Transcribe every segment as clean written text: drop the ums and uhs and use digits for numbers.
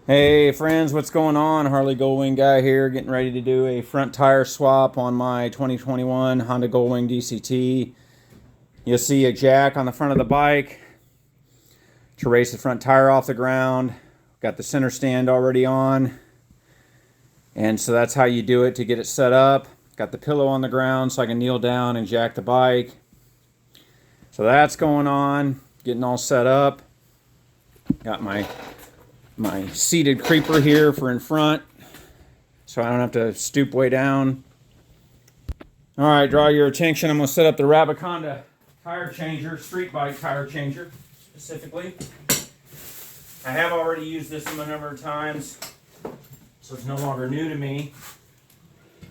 Hey friends, what's going on? Harley-Goldwing guy here, getting ready to do a front tire swap on my 2021 Honda Goldwing DCT. You'll see a jack on the front of the bike to raise the front tire off the ground. Got the center stand already on, and so that's how you do it to get it set up. Got the pillow on the ground so I can kneel down and jack the bike. So that's going on, getting all set up. Got my seated creeper here for in front, so I don't have to stoop way down. All right, draw your attention. I'm going to set up the Rabaconda tire changer, street bike tire changer specifically. I have already used this a number of times, so it's no longer new to me.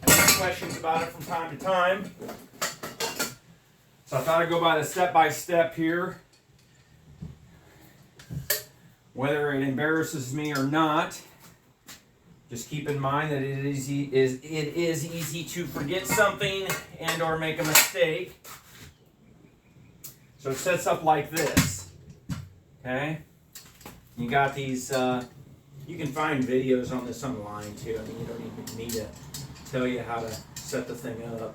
I have questions about it from time to time, so I thought I'd go by the step-by-step here. Whether it embarrasses me or not, just keep in mind that it is easy to forget something and or make a mistake. So it sets up like this. Okay? You got these, you can find videos on this online too. I mean, you don't even need to tell you how to set the thing up.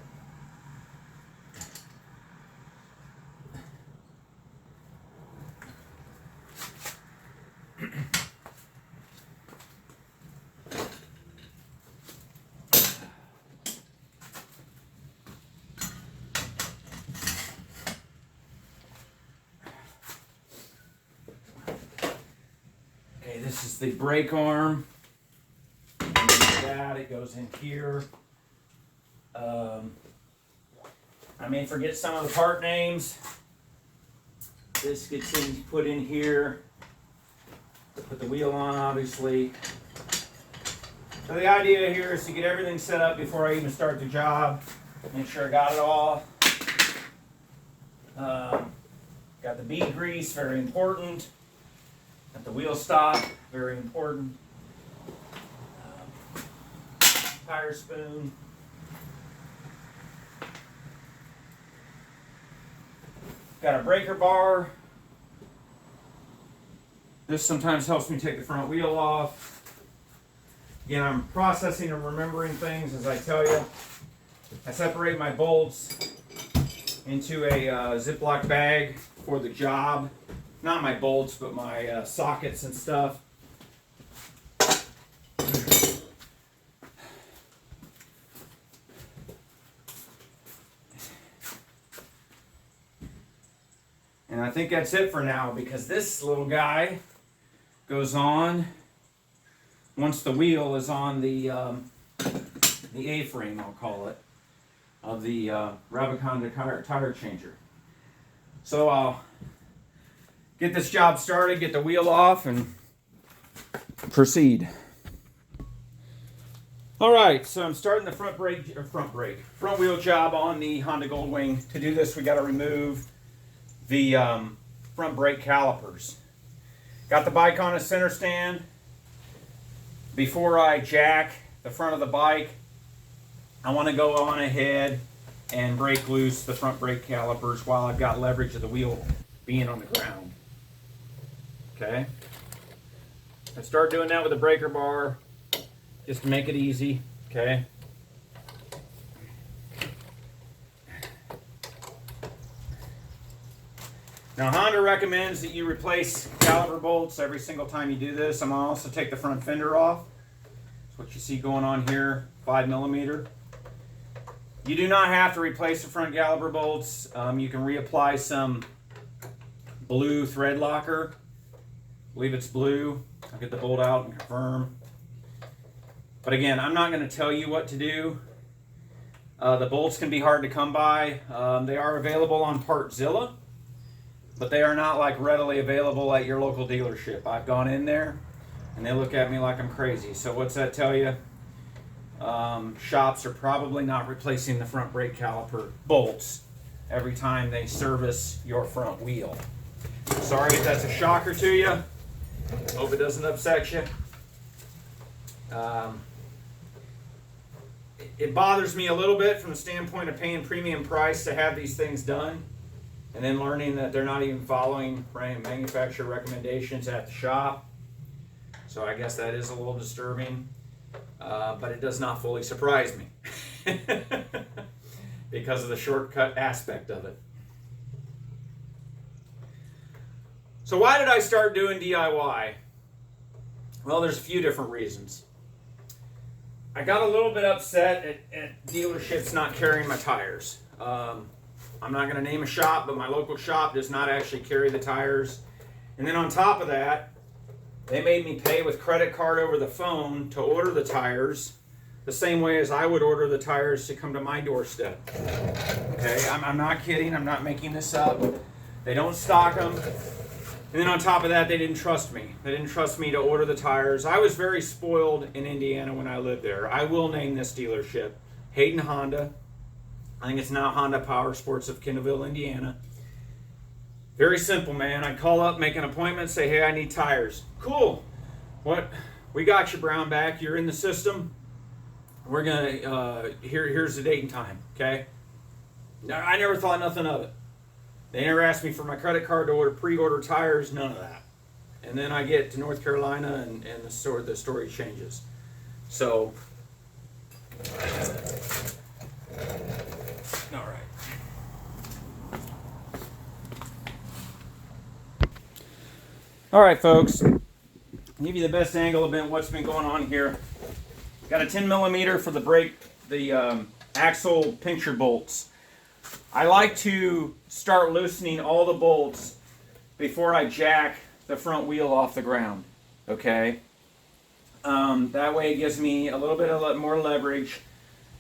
Okay, this is the brake arm. That it goes in here. I may forget some of the part names. This gets put in here. Put the wheel on, obviously. So the idea here is to get everything set up before I even start the job. Make sure I got it all. Got the bead grease, very important. Got the wheel stop, very important. Tire spoon. Got a breaker bar. This sometimes helps me take the front wheel off. Again, I'm processing and remembering things as I tell you. I separate my bolts into a Ziploc bag for the job. Not my bolts, but my sockets and stuff. And I think that's it for now, because this little guy goes on once the wheel is on the A-frame, I'll call it, of the Rabaconda tire changer. So I'll get this job started, get the wheel off, and proceed. All right, so I'm starting the front wheel job on the Honda Goldwing. To do this, we got to remove the front brake calipers. Got the bike on a center stand. Before I jack the front of the bike, I want to go on ahead and break loose the front brake calipers while I've got leverage of the wheel being on the ground. Okay? I start doing that with the breaker bar just to make it easy. Okay? Now, Honda recommends that you replace caliper bolts every single time you do this. I'm going to also take the front fender off. That's what you see going on here, 5mm. You do not have to replace the front caliper bolts. You can reapply some blue thread locker. I believe it's blue. I'll get the bolt out and confirm. But again, I'm not going to tell you what to do. The bolts can be hard to come by. They are available on Partzilla, but they are not like readily available at your local dealership. I've gone in there and they look at me like I'm crazy. So what's that tell you? Shops are probably not replacing the front brake caliper bolts every time they service your front wheel. Sorry if that's a shocker to you. Hope it doesn't upset you. It bothers me a little bit from the standpoint of paying premium price to have these things done, and then learning that they're not even following manufacturer recommendations at the shop. So I guess that is a little disturbing, but it does not fully surprise me because of the shortcut aspect of it. So why did I start doing DIY? Well, there's a few different reasons. I got a little bit upset at dealerships not carrying my tires. I'm not going to name a shop, but my local shop does not actually carry the tires. And then on top of that, they made me pay with credit card over the phone to order the tires the same way as I would order the tires to come to my doorstep. Okay, I'm not kidding. I'm not making this up. They don't stock them. And then on top of that, they didn't trust me. They didn't trust me to order the tires. I was very spoiled in Indiana when I lived there. I will name this dealership, Hayden Honda. I think it's now Honda Power Sports of Kendallville, Indiana. Very simple, man. I'd call up, make an appointment, say, hey, I need tires. Cool. What? We got you, Brownback. You're in the system. We're going to, here's the date and time, okay? I never thought nothing of it. They never asked me for my credit card to order pre-order tires, none of that. And then I get to North Carolina and the story changes. So, all right. All right, folks. I'll give you the best angle of what's been going on here. Got a 10 millimeter for the brake, the axle puncture bolts. I like to start loosening all the bolts before I jack the front wheel off the ground, okay? That way it gives me a little bit more leverage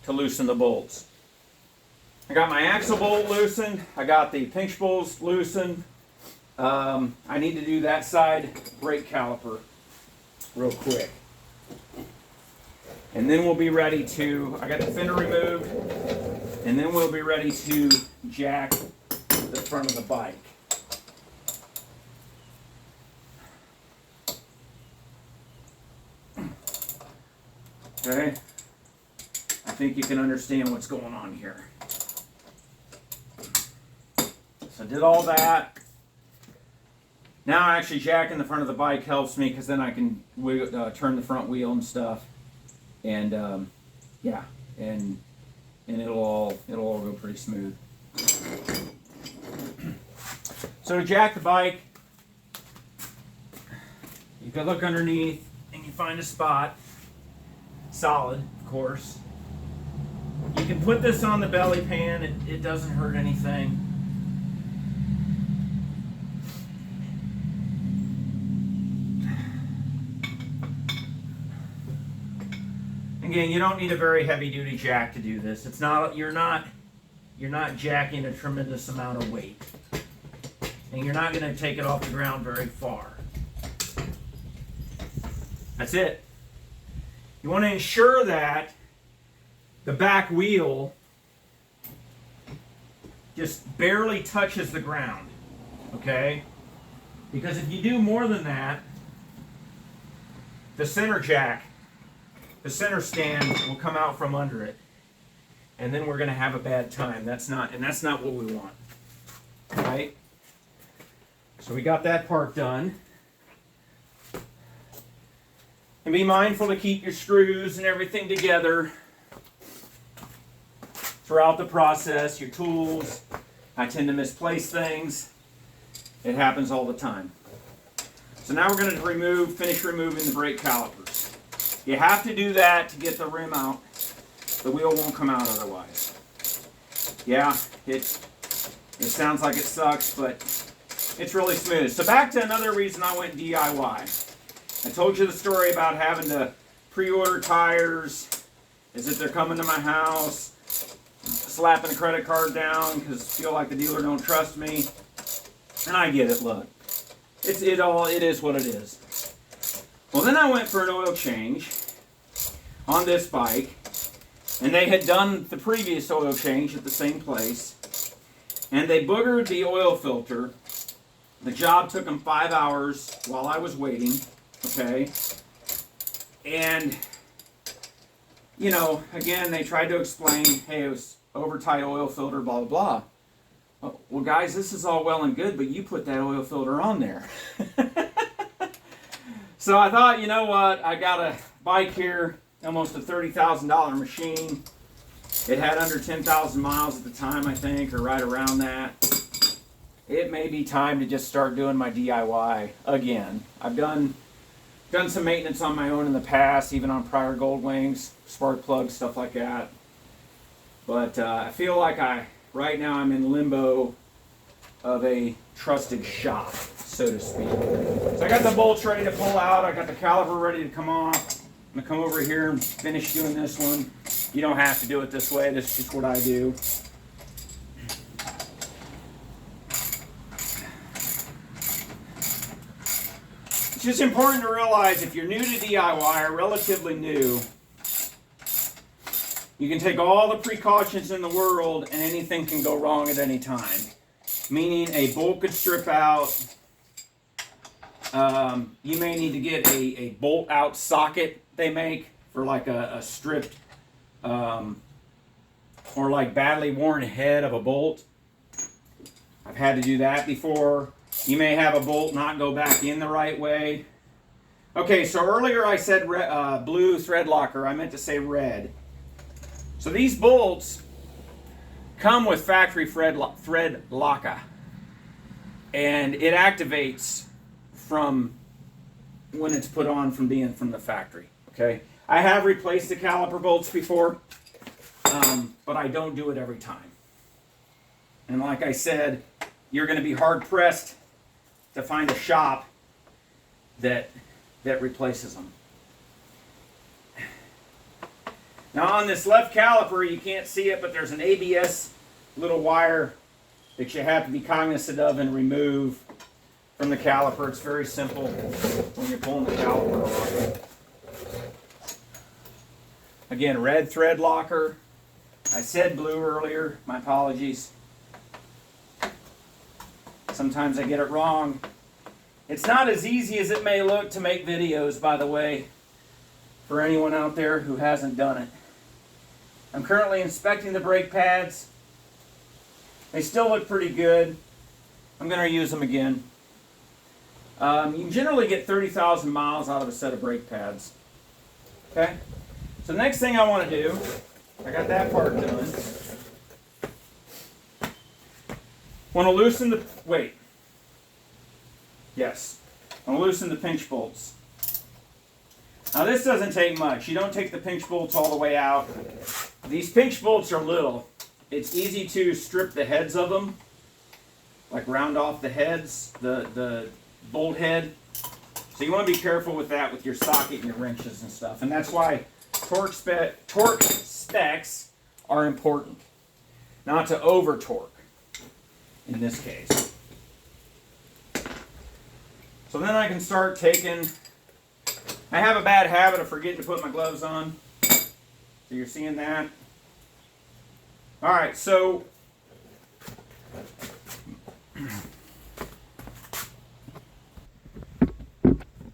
to loosen the bolts. I got my axle bolt loosened. I got the pinch bolts loosened. I need to do that side brake caliper real quick. And then we'll be ready to, I got the fender removed, and then we'll be ready to jack the front of the bike. Okay, I think you can understand what's going on here. So I did all that. Now actually jacking the front of the bike helps me because then I can turn the front wheel and stuff. And yeah, and it'll all go pretty smooth. So to jack the bike, you can look underneath and you find a spot, solid, of course. You can put this on the belly pan. It doesn't hurt anything. Again, you don't need a very heavy-duty jack to do this. It's not you're not jacking a tremendous amount of weight, and you're not going to take it off the ground very far. That's it. You want to ensure that the back wheel just barely touches the ground, okay? Because if you do more than that, the center center stand will come out from under it, and then we're going to have a bad time. That's not what we want, right? So we got that part done. And be mindful to keep your screws and everything together throughout the process. Your tools. I tend to misplace things. It happens all the time. So now we're going to finish removing the brake calipers. You have to do that to get the rim out. The wheel won't come out otherwise. Yeah, it sounds like it sucks, but it's really smooth. So back to another reason I went DIY. I told you the story about having to pre-order tires, as if they're coming to my house, slapping a credit card down because I feel like the dealer don't trust me. And I get it, look. It is what it is. Well, then I went for an oil change on this bike, and they had done the previous oil change at the same place, and they boogered the oil filter. The job took them 5 hours while I was waiting, okay? And, you know, again, they tried to explain, hey, it was over-tight oil filter, blah, blah, blah. Well, guys, this is all well and good, but you put that oil filter on there. So I thought, you know what, I got a bike here, almost a $30,000 machine. It had under 10,000 miles at the time, I think, or right around that. It may be time to just start doing my DIY again. I've done some maintenance on my own in the past, even on prior Goldwings, spark plugs, stuff like that. But I feel like right now I'm in limbo of a trusted shop, so to speak. So I got the bolts ready to pull out. I got the caliper ready to come off. I'm gonna come over here and finish doing this one. You don't have to do it this way. This is just what I do. It's just important to realize if you're new to DIY or relatively new, you can take all the precautions in the world and anything can go wrong at any time. Meaning a bolt could strip out. You may need to get a bolt out socket they make for like a stripped or like badly worn head of a bolt. I've had to do that before. You may have a bolt not go back in the right way. Okay, so earlier I said blue thread locker. I meant to say red. So these bolts come with factory thread locker, and it activates from when it's put on from the factory. Okay, I have replaced the caliper bolts before, but I don't do it every time. And like I said, you're going to be hard pressed to find a shop that replaces them. Now on this left caliper, you can't see it, but there's an ABS little wire that you have to be cognizant of and remove from the caliper. It's very simple when you're pulling the caliper off. Again, red thread locker. I said blue earlier. My apologies. Sometimes I get it wrong. It's not as easy as it may look to make videos, by the way, for anyone out there who hasn't done it. I'm currently inspecting the brake pads. They still look pretty good. I'm going to use them again. You can generally get 30,000 miles out of a set of brake pads. Okay? So the next thing I want to do, I got that part done. Want to loosen the, Yes. I want to loosen the pinch bolts. Now this doesn't take much. You don't take the pinch bolts all the way out. These pinch bolts are little. It's easy to strip the heads of them, like round off the heads, the bolt head. So you want to be careful with that with your socket and your wrenches and stuff. And that's why torque specs are important. Not to over torque in this case. So then I can start taking, I have a bad habit of forgetting to put my gloves on. So you're seeing that. All right, so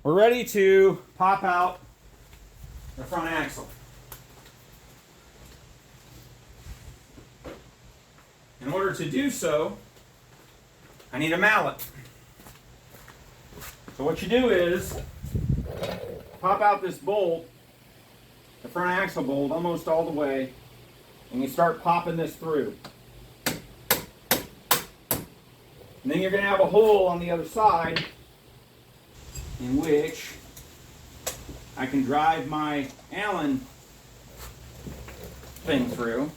we're ready to pop out the front axle. In order to do so, I need a mallet. So what you do is pop out this bolt, the front axle bolt, almost all the way, and you start popping this through. And then you're going to have a hole on the other side in which I can drive my Allen thing through.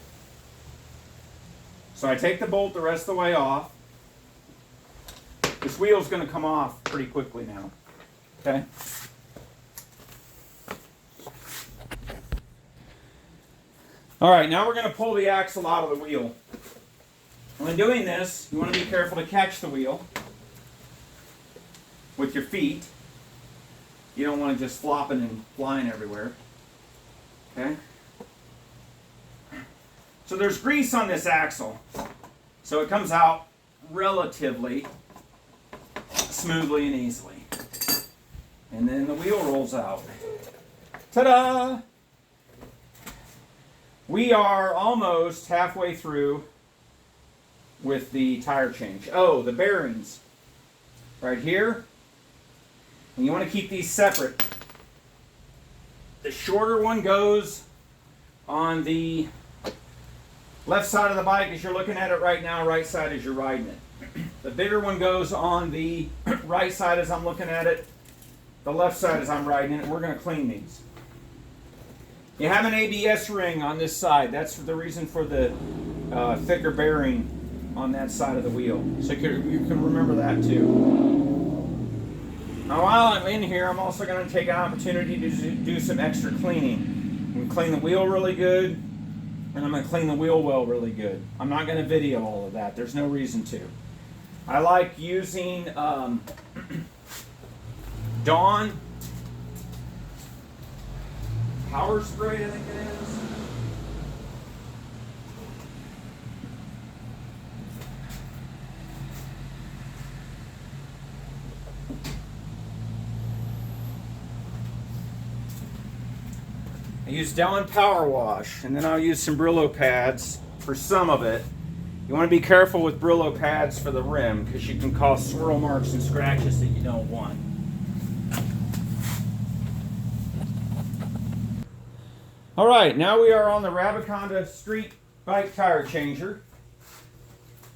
So I take the bolt the rest of the way off. This wheel's going to come off pretty quickly now. Okay? All right, now we're going to pull the axle out of the wheel. When doing this, you want to be careful to catch the wheel with your feet. You don't want to just flopping and flying everywhere. Okay? So there's grease on this axle, so it comes out relatively smoothly and easily. And then the wheel rolls out. Ta-da! We are almost halfway through with the tire change. Oh, the bearings. Right here. And you want to keep these separate. The shorter one goes on the left side of the bike as you're looking at it right now, right side as you're riding it. The bigger one goes on the right side as I'm looking at it, the left side as I'm riding it. We're going to clean these. You have an ABS ring on this side. That's the reason for the thicker bearing on that side of the wheel. So you can remember that too. Now while I'm in here, I'm also going to take an opportunity to do some extra cleaning. I'm going to clean the wheel really good, and I'm going to clean the wheel well really good. I'm not going to video all of that. There's no reason to. I like using Dawn Power Spray, I think it is. I use Dawn Power Wash, and then I'll use some Brillo pads for some of it. You want to be careful with Brillo pads for the rim because you can cause swirl marks and scratches that you don't want. All right, now we are on the Rabaconda Street Bike Tire Changer.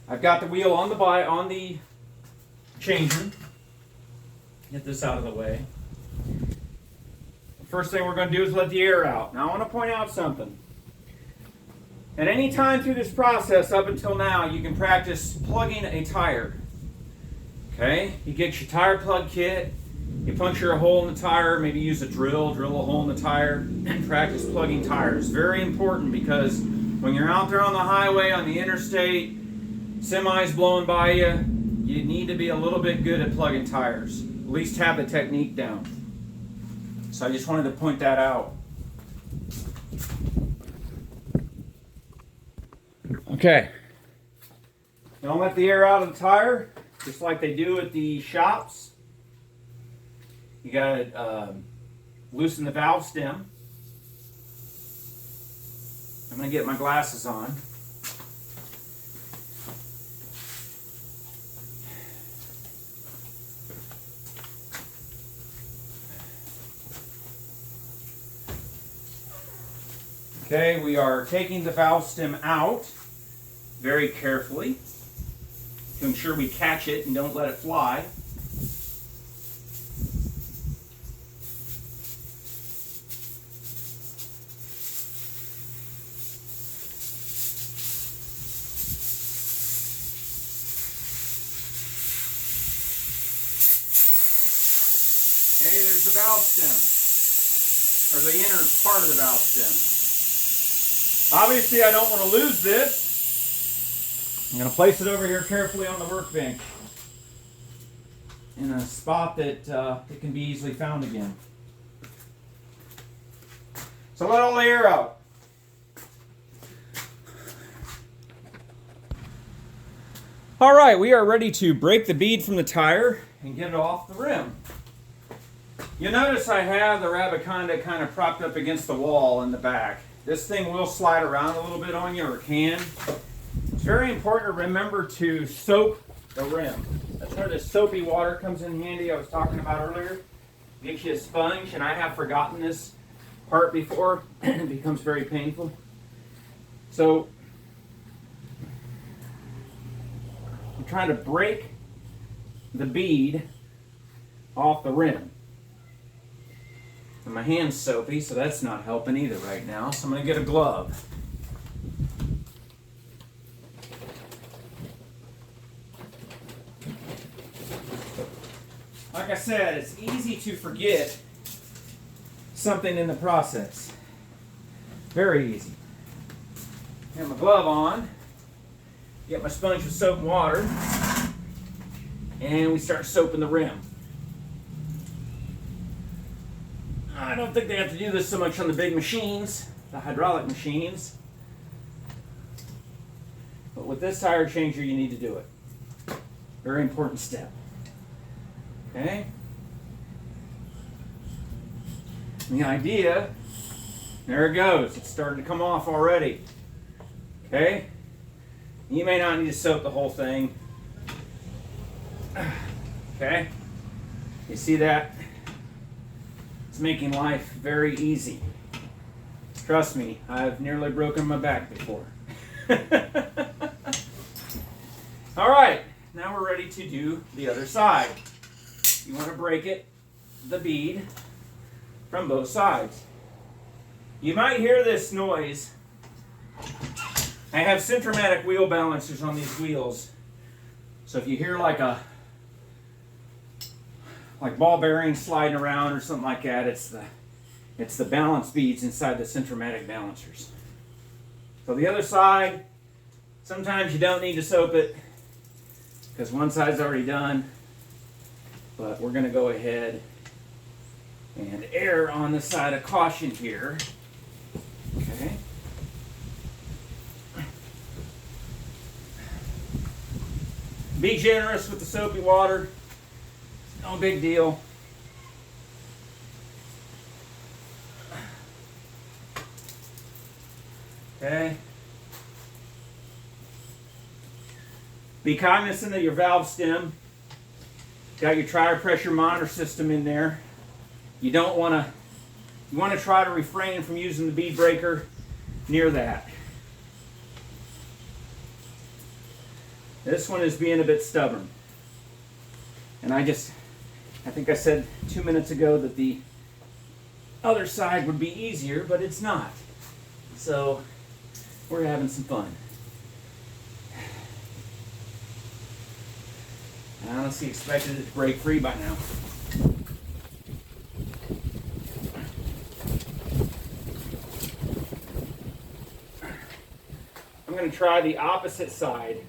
I've got the wheel on the changer. Get this out of the way. First thing we're going to do is let the air out. Now I want to point out something. At any time through this process up until now, you can practice plugging a tire. Okay? You get your tire plug kit, you puncture a hole in the tire, maybe use a drill a hole in the tire, and practice plugging tires. Very important because when you're out there on the highway, on the interstate, semis blowing by you, you need to be a little bit good at plugging tires. At least have the technique down. So I just wanted to point that out. Okay. Don't let the air out of the tire, just like they do at the shops. You gotta loosen the valve stem. I'm gonna get my glasses on. Okay, we are taking the valve stem out very carefully to ensure we catch it and don't let it fly. Okay, there's the valve stem, or the inner part of the valve stem. Obviously, I don't want to lose this. I'm going to place it over here carefully on the workbench in a spot that it can be easily found again. So let all the air out. All right, we are ready to break the bead from the tire and get it off the rim. You'll notice I have the Rabaconda kind of propped up against the wall in the back. This thing will slide around a little bit on you, or it can. It's very important to remember to soak the rim. That's where the soapy water comes in handy I was talking about earlier. Get you a sponge, and I have forgotten this part before. It becomes very painful. So I'm trying to break the bead off the rim. And my hand's soapy, so that's not helping either right now. So I'm going to get a glove. Like I said, it's easy to forget something in the process. Very easy. Get my glove on. Get my sponge with soap and water. And we start soaping the rim. I don't think they have to do this so much on the big machines, the hydraulic machines. But with this tire changer, you need to do it. Very important step. Okay? And the idea, there it goes. It's starting to come off already. Okay? You may not need to soap the whole thing. Okay? You see that? It's making life very easy. Trust me, I've nearly broken my back before. All right, now we're ready to do the other side. You want to break it, the bead, from both sides. You might hear this noise. I have Centromatic wheel balancers on these wheels. So if you hear like ball bearings sliding around or something like that, it's the balance beads inside the Centromatic balancers. So the other side, sometimes you don't need to soap it because one side's already done. But we're going to go ahead and err on the side of caution here. Okay. Be generous with the soapy water. No big deal. Okay. Be cognizant of your valve stem. Got your tire pressure monitor system in there. You want to try to refrain from using the bead breaker near that. This one is being a bit stubborn. And I think I said 2 minutes ago that the other side would be easier, but it's not. So we're having some fun. I honestly expected it to break free by now. I'm going to try the opposite side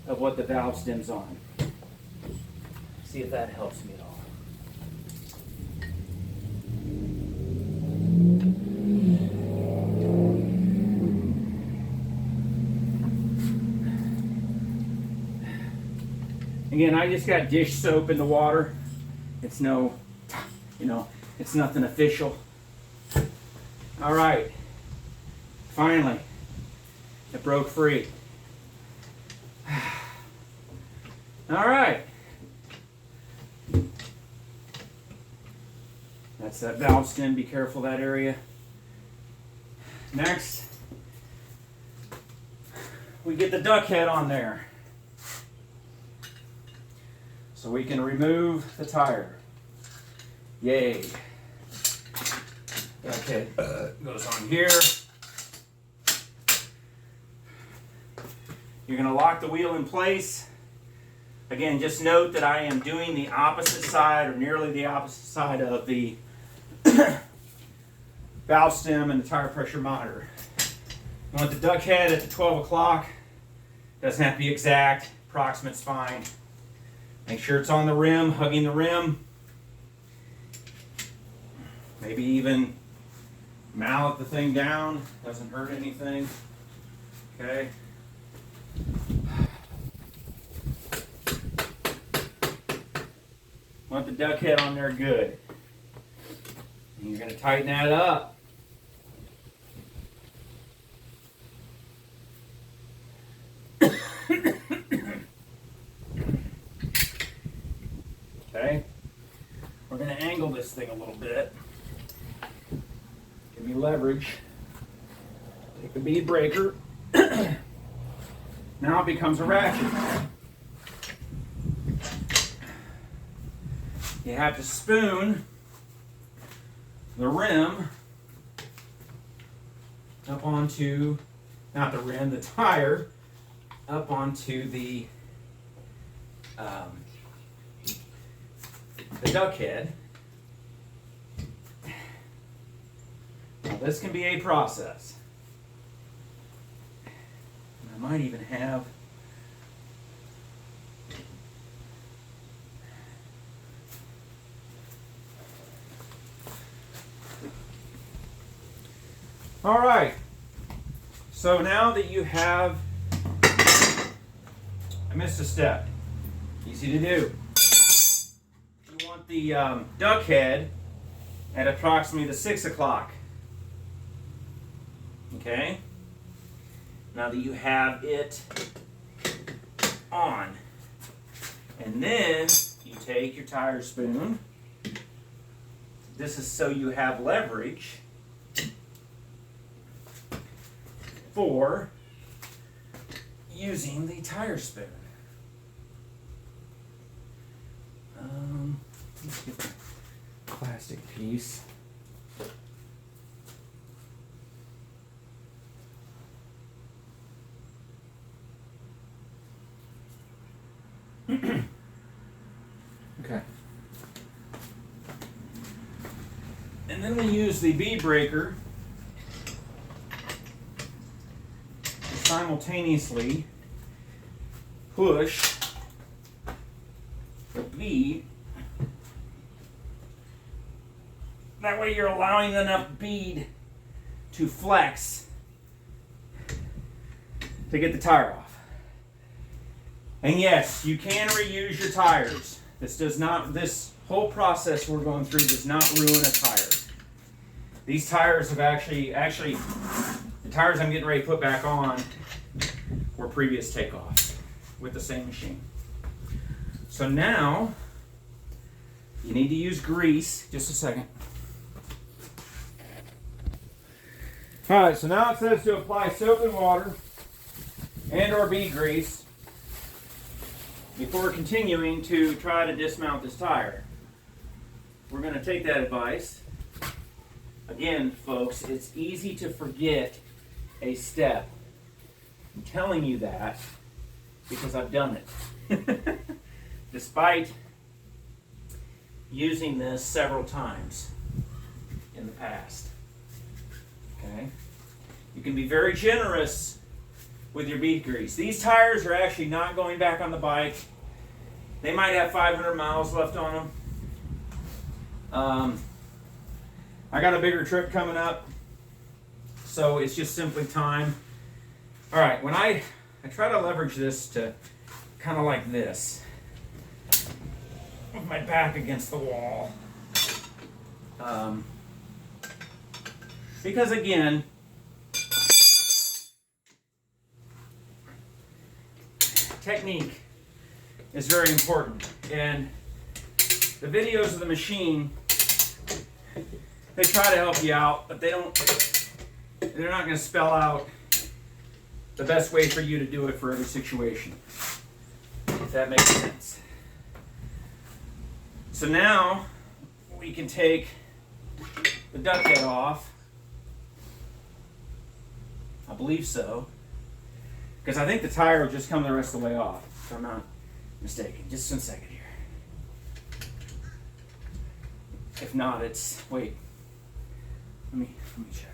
of what the valve stem's on. See if that helps me at all. Again, I just got dish soap in the water. It's it's nothing official. All right. Finally, it broke free. All right. That's that valve stem. Be careful of that area. Next, we get the duck head on there. So we can remove the tire. Yay. Duck head goes on here. You're going to lock the wheel in place. Again, just note that I am doing the opposite side, or nearly the opposite side of the valve stem and the tire pressure monitor. You want the duck head at the 12 o'clock. Doesn't have to be exact. Approximate's fine. Make sure it's on the rim, hugging the rim. Maybe even mallet the thing down. Doesn't hurt anything. Okay. Want the duck head on there good. And you're going to tighten that up. Okay. We're going to angle this thing a little bit. Give me leverage. Take the bead breaker. Now it becomes a ratchet. You have to spoon the rim up onto, not the rim, the tire, up onto the duck head. Now this can be a process. I might even have all right, so now that you have, I missed a step, easy to do. You want the duck head at approximately the 6 o'clock. Okay, now that you have it on, and then you take your tire spoon This is so you have leverage for using the tire spoon. Let's get the plastic piece. Okay. And then we use the bead breaker to simultaneously push the bead. That way you're allowing enough bead to flex to get the tire off. And yes, you can reuse your tires. This whole process we're going through does not ruin a tire. These tires have actually, the tires I'm getting ready to put back on were previous takeoffs with the same machine. So now, you need to use grease. Just a second. Alright, so now it says to apply soap and water and or bead grease before continuing to try to dismount this tire. We're going to take that advice. Again, folks, it's easy to forget a step. I'm telling you that because I've done it. Despite using this several times in the past. Okay? You can be very generous with your bead grease. These tires are actually not going back on the bike. They might have 500 miles left on them. I got a bigger trip coming up, so it's just simply time. All right, when I try to leverage this to kind of like this, with my back against the wall. Because again, technique is very important, and the videos of the machine, they try to help you out, but they're not going to spell out the best way for you to do it for every situation, if that makes sense. So now we can take the duck head off. I believe so, because I think the tire will just come the rest of the way off, if I'm not mistaken. Just a second here. If not, it's, wait, let me check.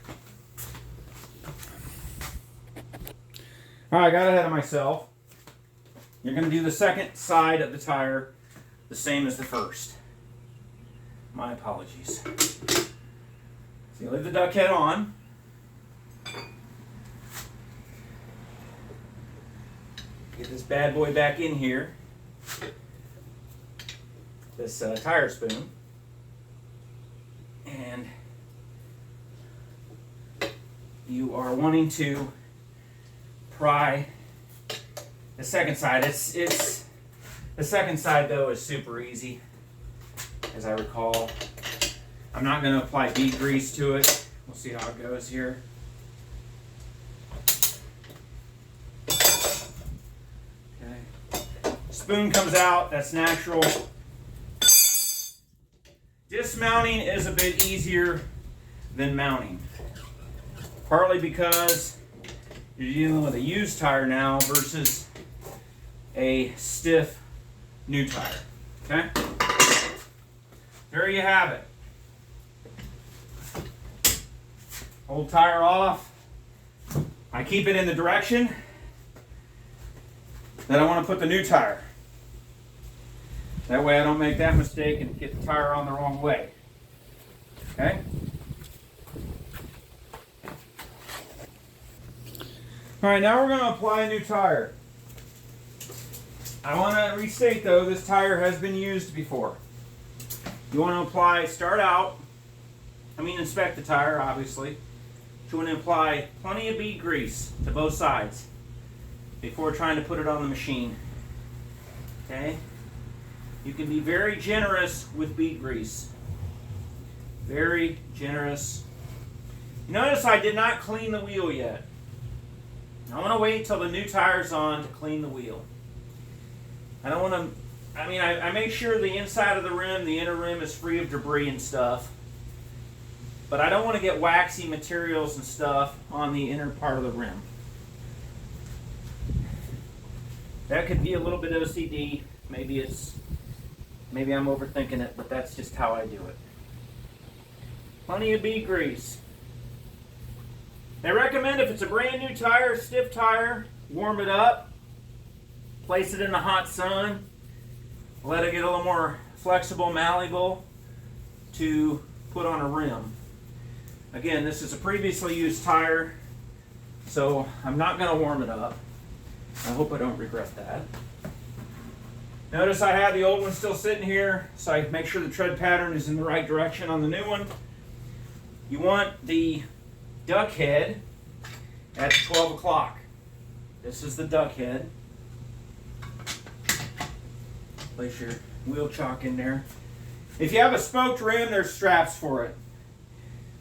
All right, I got ahead of myself. You're going to do the second side of the tire the same as the first. My apologies. So you leave the duck head on. Get this bad boy back in here. This tire spoon. And you are wanting to pry the second side. It's the second side though is super easy, as I recall. I'm not going to apply bead grease to it. We'll see how it goes here. Okay. Spoon comes out, that's natural. Dismounting is a bit easier than mounting. Partly because you're dealing with a used tire now versus a stiff new tire. Okay? There you have it. Old tire off. I keep it in the direction that I want to put the new tire. That way I don't make that mistake and get the tire on the wrong way. Okay? Alright, now we're going to apply a new tire. I want to restate though, this tire has been used before. You want to apply, inspect the tire obviously. You want to apply plenty of bead grease to both sides before trying to put it on the machine. Okay? You can be very generous with bead grease. Very generous. Notice I did not clean the wheel yet. I want to wait until the new tire's on to clean the wheel. I don't want to, I make sure the inside of the rim, the inner rim is free of debris and stuff. But I don't want to get waxy materials and stuff on the inner part of the rim. That could be a little bit OCD. Maybe I'm overthinking it, but that's just how I do it. Plenty of bead grease. They recommend if it's a brand new tire, stiff tire, warm it up, place it in the hot sun, let it get a little more flexible, malleable to put on a rim. Again, this is a previously used tire, so I'm not going to warm it up. I hope I don't regret that. Notice I have the old one still sitting here, so I make sure the tread pattern is in the right direction on the new one. You want the duck head at 12 o'clock. This is the duck head. Place your wheel chock in there. If you have a spoked rim, there's straps for it.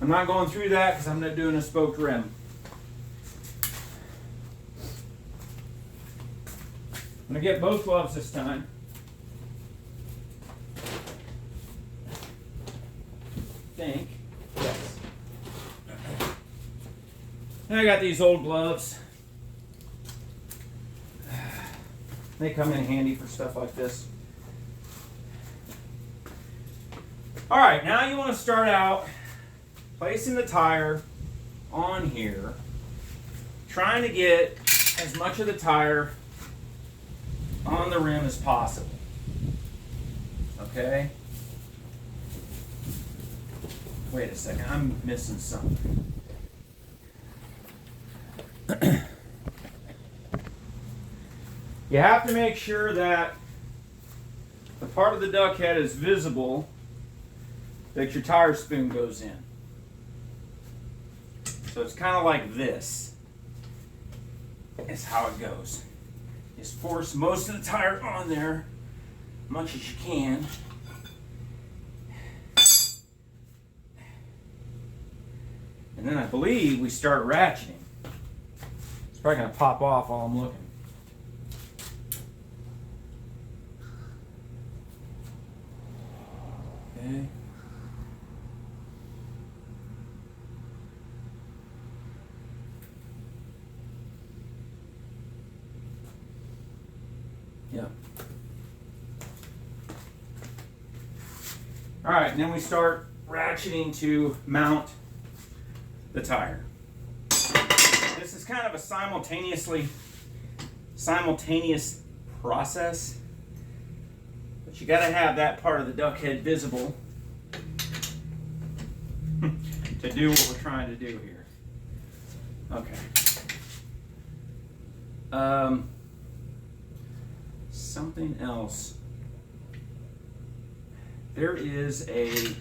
I'm not going through that because I'm not doing a spoked rim. I'm going to get both gloves this time. I think. Yes. I got these old gloves. They come in handy for stuff like this. All right, now you want to start out placing the tire on here, trying to get as much of the tire on the rim as possible. Okay? Wait a second, I'm missing something. You have to make sure that the part of the duck head is visible that your tire spoon goes in. So it's kind of like this. Is how it goes. Just force most of the tire on there, much as you can. And then I believe we start ratcheting. It's probably going to pop off while I'm looking. Okay. Yeah. All right, and then we start ratcheting to mount the tire. This is kind of a simultaneous process, but you got to have that part of the duck head visible to do what we're trying to do here. Okay. Something else. There's a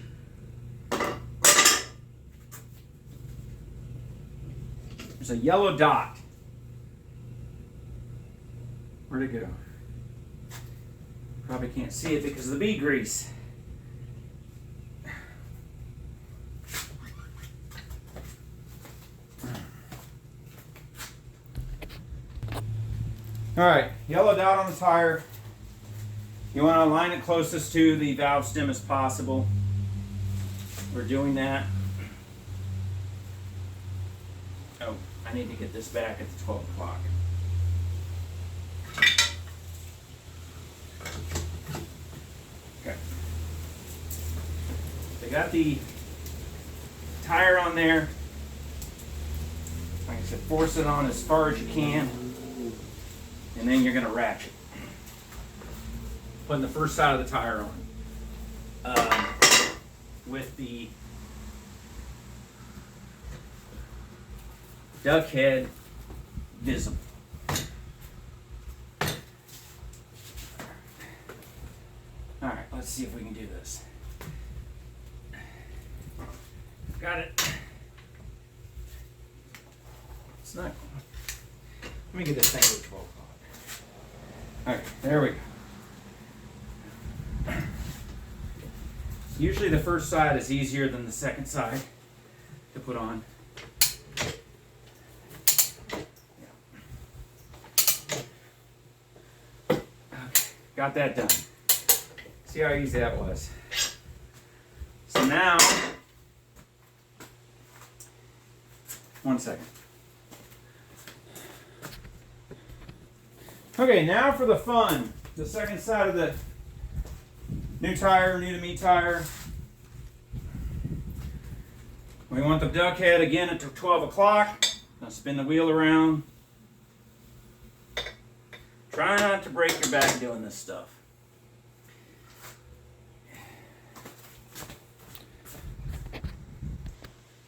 yellow dot. Where'd it go? Probably can't see it because of the bead grease. All right, yellow dot on the tire. You want to align it closest to the valve stem as possible. We're doing that. Oh, I need to get this back at the 12 o'clock. Okay. They got the tire on there. Like I said, force it on as far as you can. And then you're going to ratchet. Putting the first side of the tire on. With the duck head visible. All right, let's see if we can do this. Got it. It's not. Let me get this thing to 12 o'clock. All right, there we go. Usually the first side is easier than the second side to put on. Okay, got that done. See how easy that was. So now, one second. Okay, now for the fun. The second side of the new tire, new to me tire. We want the duck head again at 12 o'clock. Now spin the wheel around. Try not to break your back doing this stuff.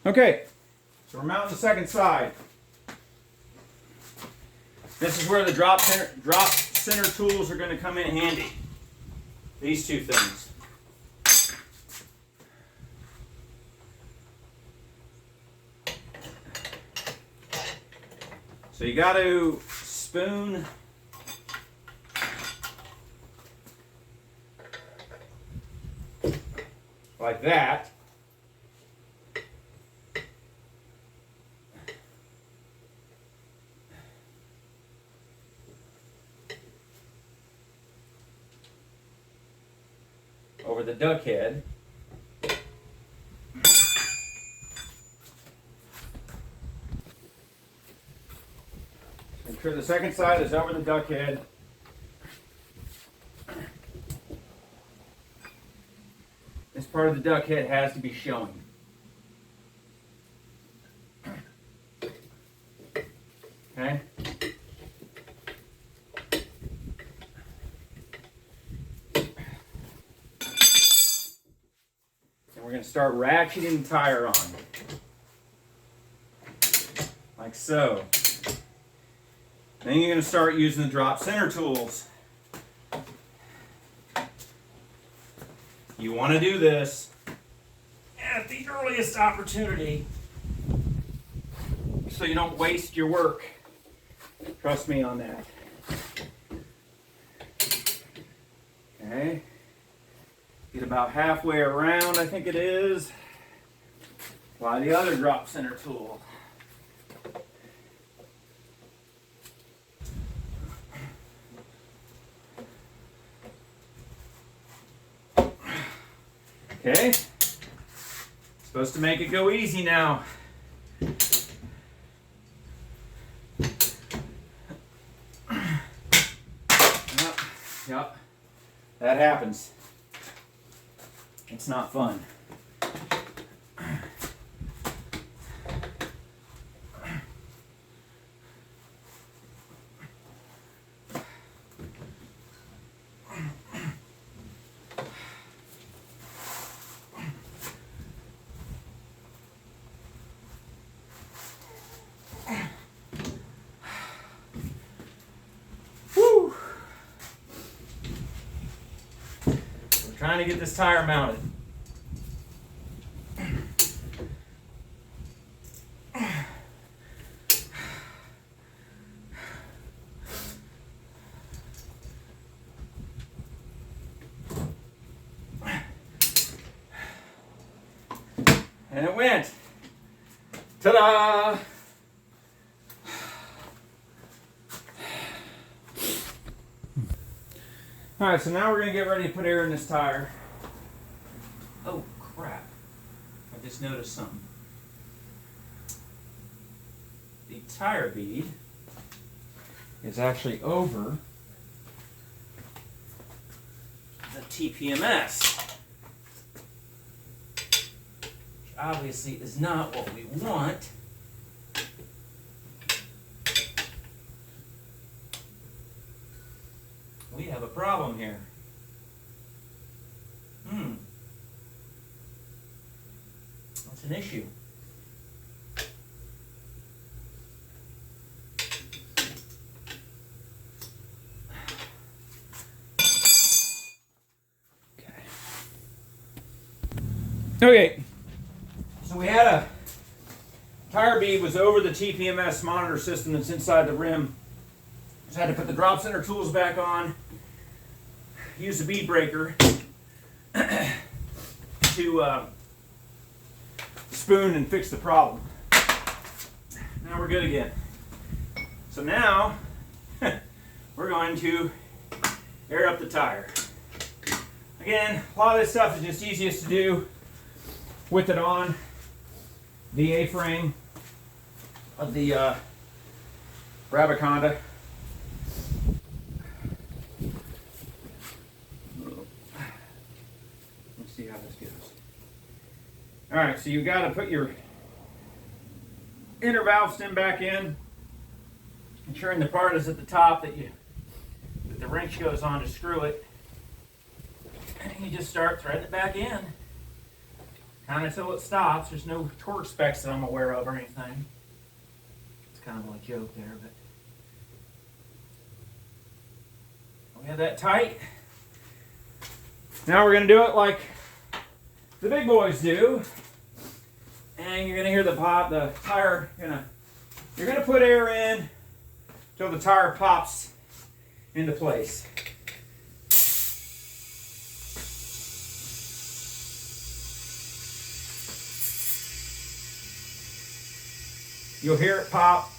Okay, so we're mounting the second side. This is where the drop center tools are going to come in handy. These two things. So you got to spoon like that. Over the duck head. Make sure the second side is over the duck head. This part of the duck head has to be showing. Okay? We're going to start ratcheting the tire on, like so. Then you're going to start using the drop center tools. You want to do this at the earliest opportunity so you don't waste your work. Trust me on that. Okay. Get about halfway around, I think it is. Apply the other drop center tool. Okay. Supposed to make it go easy now. Yep. That happens. It's not fun. Woo! We're trying to get this tire mounted. And it went. Ta-da! All right, so now we're gonna get ready to put air in this tire. Oh, crap. I just noticed something. The tire bead is actually over the TPMS. Obviously is not what we want. We have a problem here. That's an issue. Okay. So we had a tire bead was over the TPMS monitor system that's inside the rim. Just had to put the drop center tools back on. Use the bead breaker. to spoon and fix the problem. Now we're good again. So now we're going to air up the tire. Again, a lot of this stuff is just easiest to do with it on the A-frame of the Rabaconda. Let's see how this goes. All right, so you've got to put your inner valve stem back in, ensuring the part is at the top that the wrench goes on to screw it. And you just start threading it back in, kind of till it stops. There's no torque specs that I'm aware of or anything. It's kind of a joke there, but we have that tight. Now we're going to do it like the big boys do, and you're going to hear the pop. The tire, you're going to put air in till the tire pops into place. You'll hear it pop.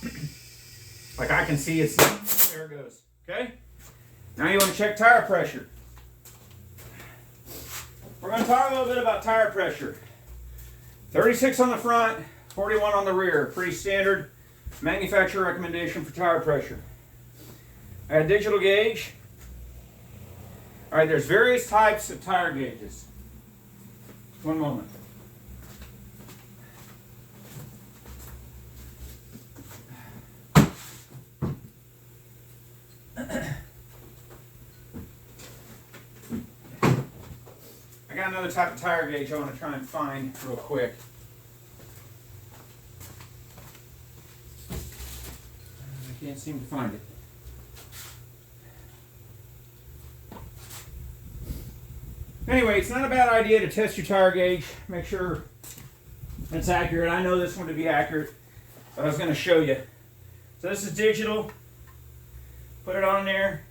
Like I can see it's there it goes. Okay? Now you want to check tire pressure. We're going to talk a little bit about tire pressure. 36 on the front, 41 on the rear. Pretty standard manufacturer recommendation for tire pressure. I got a digital gauge. All right, there's various types of tire gauges. One moment. I got another type of tire gauge I want to try and find real quick. I can't seem to find it. Anyway, it's not a bad idea to test your tire gauge. Make sure it's accurate. I know this one to be accurate, but I was going to show you. So this is digital. Put it on there.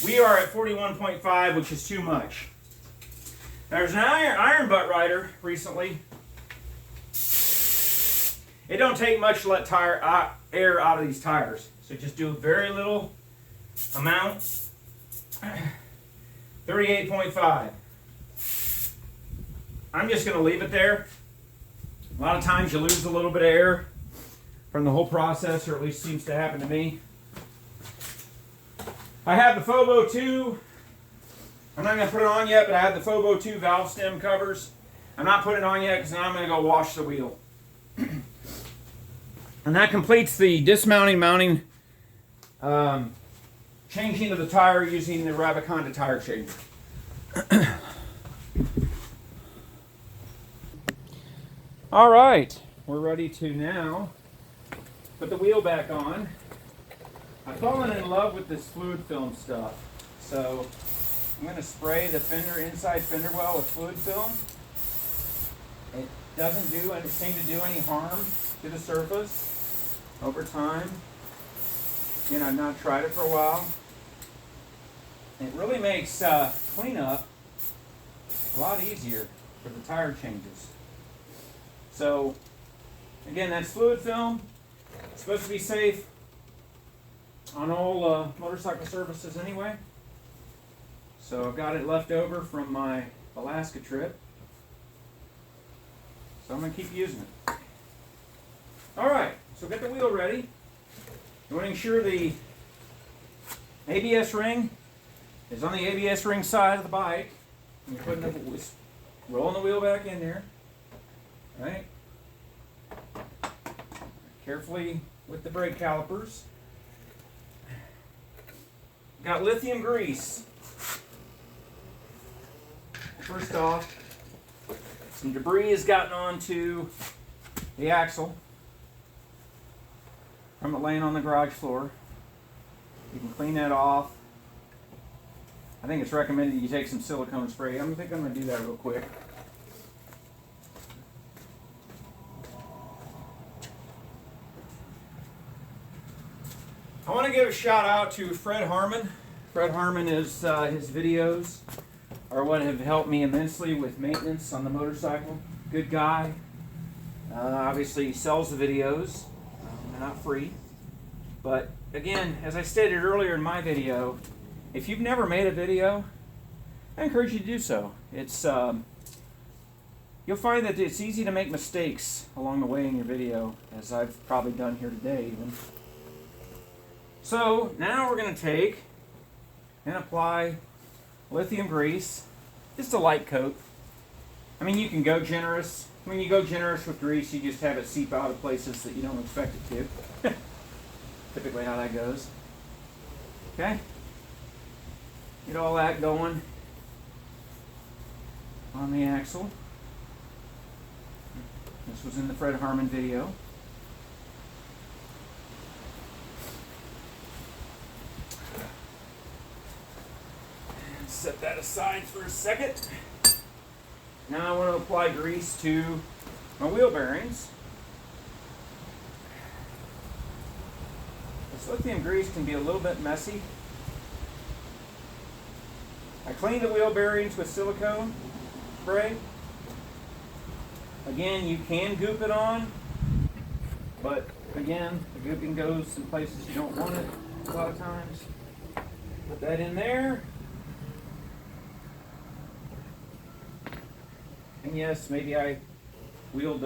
We are at 41.5, which is too much. There's an iron butt rider recently. It don't take much to let air out of these tires. So just do a very little amount. 38.5. I'm just going to leave it there. A lot of times you lose a little bit of air from the whole process, or at least seems to happen to me. I have the Fobo 2. I'm not going to put it on yet, but I have the Fobo 2 valve stem covers. I'm not putting it on yet because now I'm going to go wash the wheel. And that completes the dismounting, mounting, changing of the tire using the Rabaconda tire changer. All right, we're ready to now put the wheel back on. I've fallen in love with this fluid film stuff, so I'm going to spray the inside fender well with fluid film. It doesn't seem to do any harm to the surface over time. I've not tried it for a while. It really makes cleanup a lot easier for the tire changes. So, again, that's fluid film. It's supposed to be safe on all motorcycle surfaces anyway. So I've got it left over from my Alaska trip. So I'm going to keep using it. Alright, so get the wheel ready. You want to ensure the ABS ring is on the ABS ring side of the bike. And you're rolling the wheel back in there. Right? Carefully with the brake calipers. Got lithium grease. First off, some debris has gotten onto the axle from it laying on the garage floor. You can clean that off. I think it's recommended you take some silicone spray. I think I'm going to do that real quick. I want to give a shout out to Fred Harmon. Fred Harmon is his videos are what have helped me immensely with maintenance on the motorcycle. Good guy. Obviously he sells the videos. They're not free. But again, as I stated earlier in my video, if you've never made a video, I encourage you to do so. It's you'll find that it's easy to make mistakes along the way in your video, as I've probably done here today even. So now we're going to take and apply lithium grease, just a light coat. I mean, you can go generous. When you go generous with grease, you just have it seep out of places that you don't expect it to. Typically how that goes. Okay? Get all that going on the axle. This was in the Fred Harmon video. And set that aside for a second. Now I want to apply grease to my wheel bearings. This lithium grease can be a little bit messy. I clean the wheel bearings with silicone spray. Again, you can goop it on, but again, the gooping goes in places you don't want it a lot of times. Put that in there. And yes, maybe I put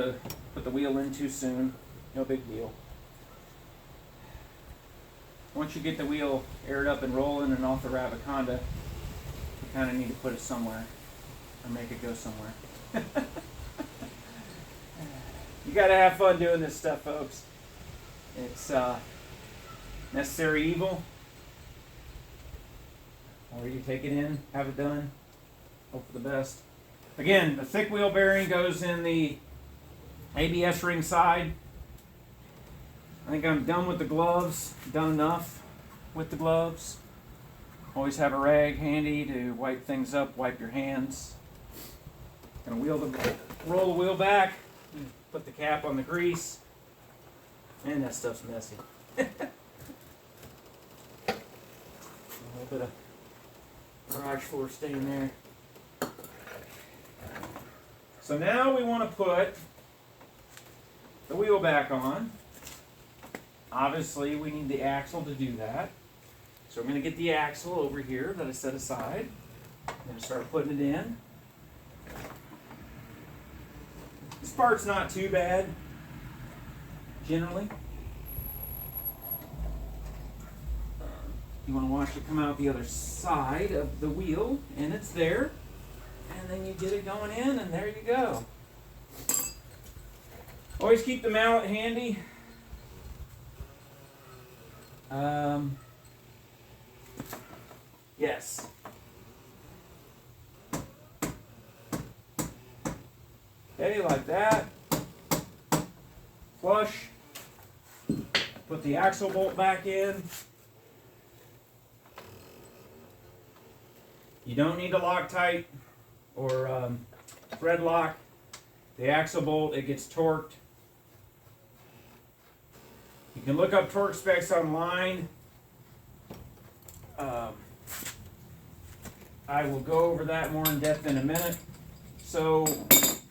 the wheel in too soon. No big deal. Once you get the wheel aired up and rolling and off the Rabaconda, you kind of need to put it somewhere or make it go somewhere. You got to have fun doing this stuff, folks. It's necessary evil. Or you take it in, have it done, hope for the best. Again, the thick wheel bearing goes in the ABS ring side. I think I'm done with the gloves, done enough with the gloves. Always have a rag handy to wipe things up, wipe your hands. Gonna roll the wheel back, put the cap on the grease, and that stuff's messy. A little bit of garage floor stain there. So now we want to put the wheel back on. Obviously, we need the axle to do that. So we're going to get the axle over here that I set aside. I'm going to start putting it in. This part's not too bad, generally. You want to watch it come out the other side of the wheel, and it's there. And then you get it going in, and there you go. Always keep the mallet handy. Yes. Okay, like that. Flush. Put the axle bolt back in. You don't need to Loctite or thread lock the axle bolt. It gets torqued. You can look up torque specs online. I will go over that more in depth in a minute. So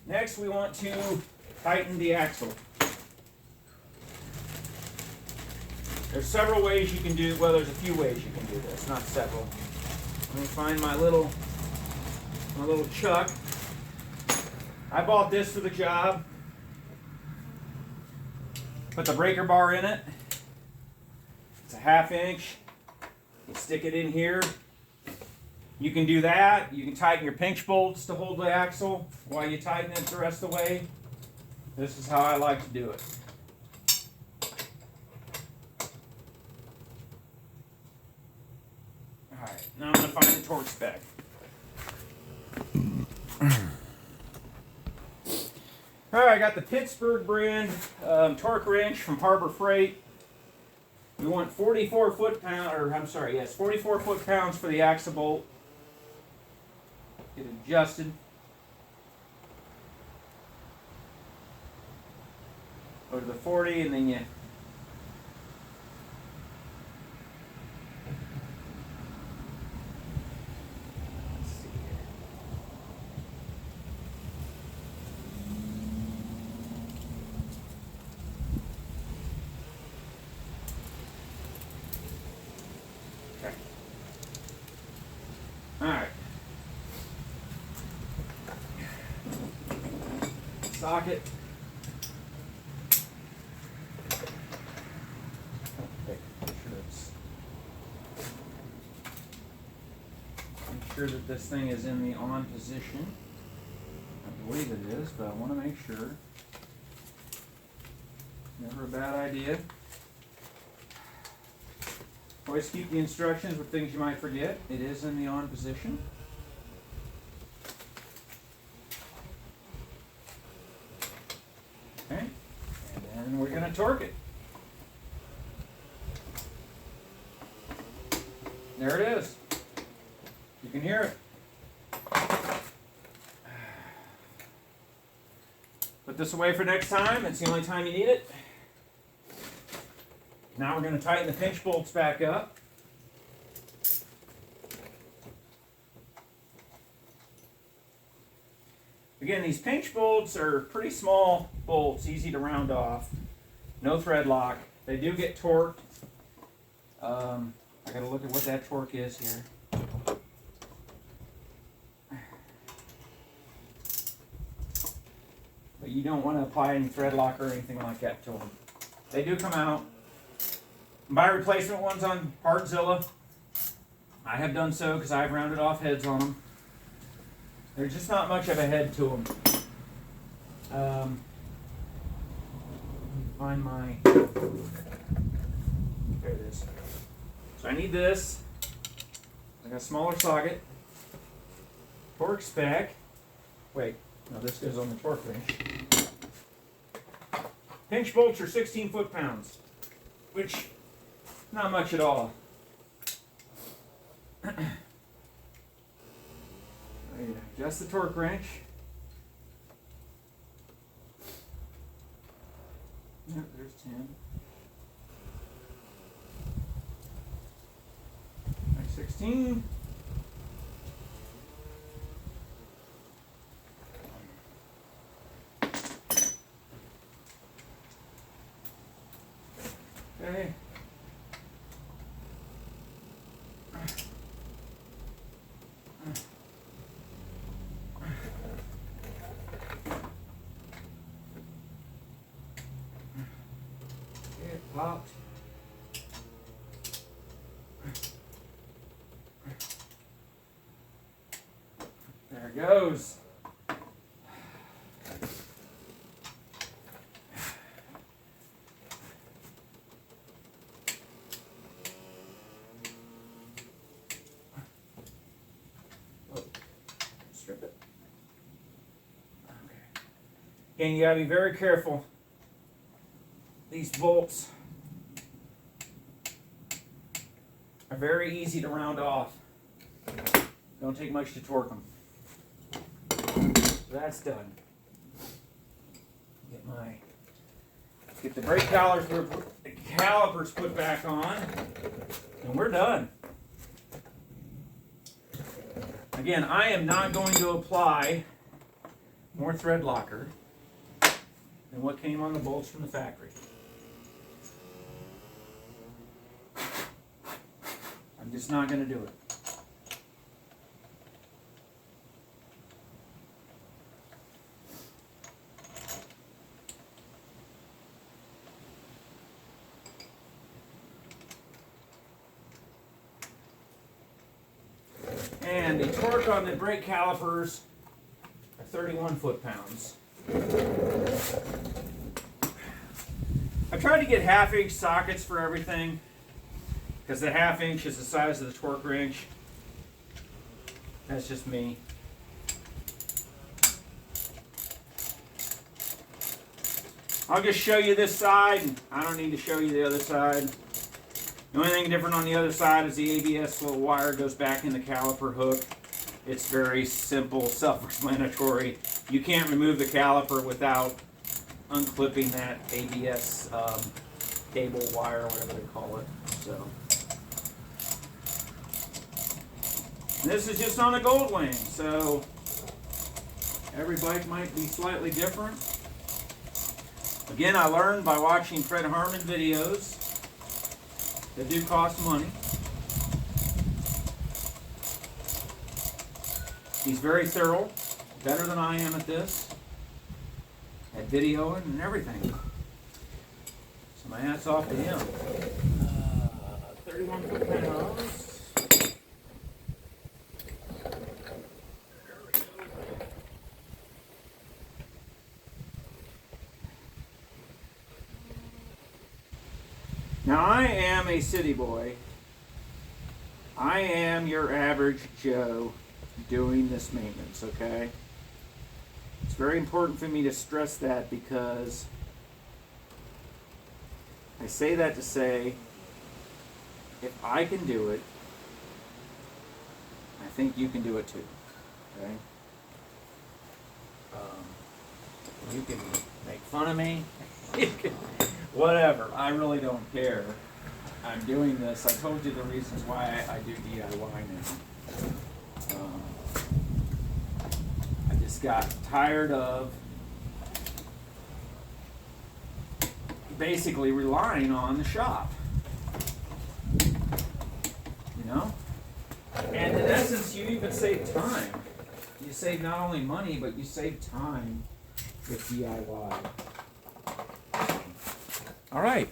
next we want to tighten the axle. There's several ways you can do, well, there's a few ways you can do this, not several. Let me find my little chuck. I bought this for the job. Put the breaker bar in it. It's a 1/2 inch. You stick it in here. You can do that. You can tighten your pinch bolts to hold the axle while you tighten it the rest of the way. This is how I like to do it. Alright, now I'm going to find the torque spec. Alright, I got the Pittsburgh brand torque wrench from Harbor Freight. We want 44 foot-pounds for the axle bolt. Get it adjusted. Go to the 40 and then you let's see here. socket. Okay, make sure that this thing is in the on position. I believe it is, but I want to make sure. Never a bad idea. Always keep the instructions with things you might forget. It is in the on position. Okay, and then we're going to torque it. There it is. You can hear it. Put this away for next time. It's the only time you need it. Now we're going to tighten the pinch bolts back up. Again, these pinch bolts are pretty small bolts, easy to round off. No thread lock. They do get torqued. I got to look at what that torque is here. But you don't want to apply any thread lock or anything like that to them. They do come out. Buy replacement ones on Partzilla. I have done so because I've rounded off heads on them. There's just not much of a head to them. Find my... There it is. So I need this. I got a smaller socket. Torque spec. Wait, no, this goes on the torque wrench. Pinch bolts are 16 foot-pounds, which not much at all. Adjust the torque wrench. Yep, there's 10. Next 16. Okay. It popped. There it goes. Strip it. Okay. Again, you gotta be very careful. These bolts are very easy to round off. Don't take much to torque them. So that's done. Get the brake calipers put back on, and we're done. Again, I am not going to apply more thread locker than what came on the bolts from the factory. I'm just not going to do it. And the torque on the brake calipers are 31 foot-pounds. I tried to get half-inch sockets for everything because the half-inch is the size of the torque wrench. That's just me. I'll just show you this side. I don't need to show you the other side. The only thing different on the other side is the ABS little wire goes back in the caliper hook. It's very simple, self-explanatory. You can't remove the caliper without unclipping that ABS cable wire, whatever they call it. So, and this is just on a Goldwing, so every bike might be slightly different. Again, I learned by watching Fred Harmon videos. They do cost money. He's very thorough, better than I am at this. videoing and everything. So my hat's off to him. 31 foot-pounds. Now I am a city boy. I am your average Joe doing this maintenance, okay? It's very important for me to stress that because I say that to say if I can do it, I think you can do it too, okay? You can make fun of me. You can, whatever. I really don't care. I'm doing this. I told you the reasons why I do DIY now. I just got tired of basically relying on the shop. You know? And in essence, you even save time. You save not only money, but you save time with DIY. All right.